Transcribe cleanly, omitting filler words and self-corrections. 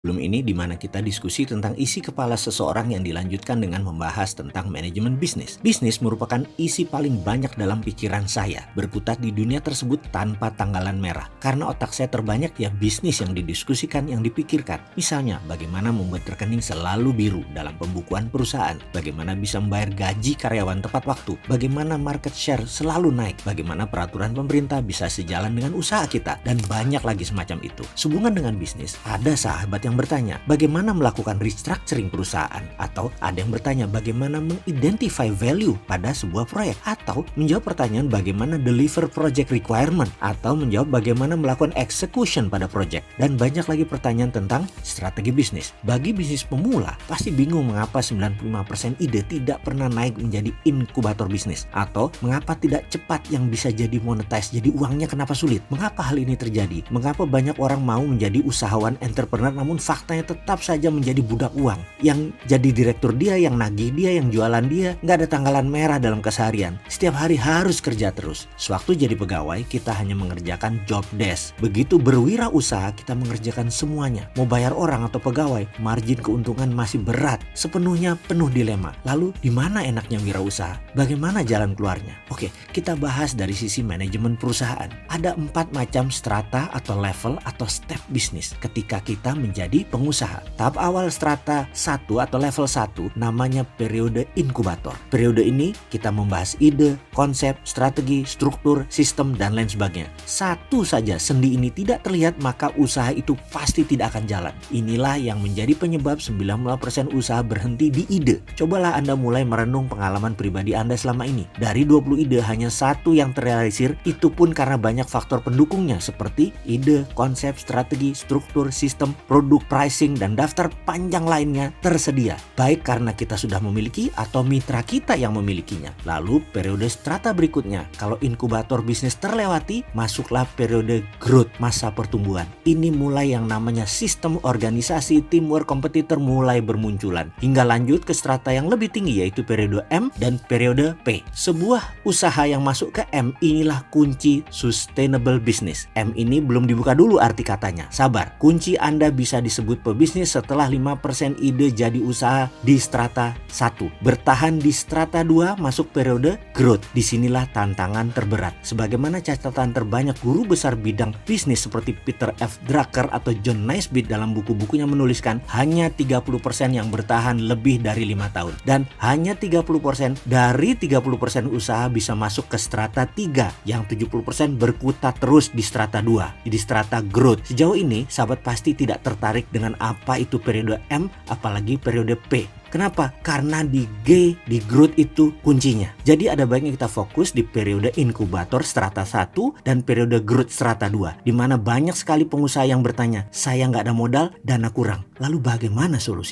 Sebelum ini di mana kita diskusi tentang isi kepala seseorang yang dilanjutkan dengan membahas tentang manajemen bisnis. Bisnis merupakan isi paling banyak dalam pikiran saya, berkutat di dunia tersebut tanpa tanggalan merah. Karena otak saya terbanyak ya bisnis yang didiskusikan, yang dipikirkan. Misalnya, bagaimana membuat rekening selalu biru dalam pembukuan perusahaan, bagaimana bisa membayar gaji karyawan tepat waktu, bagaimana market share selalu naik, bagaimana peraturan pemerintah bisa sejalan dengan usaha kita, dan banyak lagi semacam itu. Sehubungan dengan bisnis, ada sahabat yang bertanya, bagaimana melakukan restructuring perusahaan? Atau ada yang bertanya, bagaimana mengidentify value pada sebuah proyek? Atau menjawab pertanyaan bagaimana deliver project requirement? Atau menjawab bagaimana melakukan execution pada project? Dan banyak lagi pertanyaan tentang strategi bisnis. Bagi bisnis pemula, pasti bingung mengapa 95% ide tidak pernah naik menjadi inkubator bisnis. Atau mengapa tidak cepat yang bisa jadi monetize, jadi uangnya kenapa sulit? Mengapa hal ini terjadi? Mengapa banyak orang mau menjadi usahawan entrepreneur namun faktanya tetap saja menjadi budak uang? Yang jadi direktur dia, yang nagih dia, yang jualan dia, nggak ada tanggalan merah dalam keseharian. Setiap hari harus kerja terus. Sewaktu jadi pegawai, kita hanya mengerjakan job desk. Begitu berwirausaha, kita mengerjakan semuanya. Mau bayar orang atau pegawai, margin keuntungan masih berat. Sepenuhnya penuh dilema. Lalu, di mana enaknya wirausaha? Bagaimana jalan keluarnya? Oke, kita bahas dari sisi manajemen perusahaan. Ada 4 macam strata atau level atau step bisnis ketika kita menjadi pengusaha. Tahap awal strata 1 atau level 1 namanya periode inkubator. Periode ini kita membahas ide, konsep, strategi, struktur, sistem, dan lain sebagainya. Satu saja sendi ini tidak terlihat, maka usaha itu pasti tidak akan jalan. Inilah yang menjadi penyebab 90% usaha berhenti di ide. Cobalah Anda mulai merenung pengalaman pribadi Anda selama ini. Dari 20 ide hanya satu yang terrealisir, itu pun karena banyak faktor pendukungnya seperti ide, konsep, strategi, struktur, sistem, produk, pricing, dan daftar panjang lainnya tersedia. Baik karena kita sudah memiliki atau mitra kita yang memilikinya. Lalu periode strata berikutnya, kalau inkubator bisnis terlewati, masuklah periode growth, masa pertumbuhan. Ini mulai yang namanya sistem organisasi, teamwork, kompetitor mulai bermunculan. Hingga lanjut ke strata yang lebih tinggi yaitu periode M dan periode P. Sebuah usaha yang masuk ke M inilah kunci sustainable business. M ini belum dibuka dulu arti katanya. Sabar, kunci Anda bisa disebut pebisnis setelah 5% ide jadi usaha di strata 1. Bertahan di strata 2 masuk periode growth. Disinilah tantangan terberat. Sebagaimana catatan terbanyak guru besar bidang bisnis seperti Peter F. Drucker atau John Naisbitt dalam buku-bukunya menuliskan hanya 30% yang bertahan lebih dari 5 tahun. Dan hanya 30% dari 30% usaha bisa masuk ke strata 3. Yang 70% berkutat terus di strata 2, di strata growth. Sejauh ini sahabat pasti tidak tertarik dengan apa itu periode M, apalagi periode P. Kenapa? Karena di G, di growth itu kuncinya. Jadi ada baiknya kita fokus di periode inkubator strata 1 dan periode growth strata 2. Di mana banyak sekali pengusaha yang bertanya, saya nggak ada modal, dana kurang. Lalu bagaimana solusi?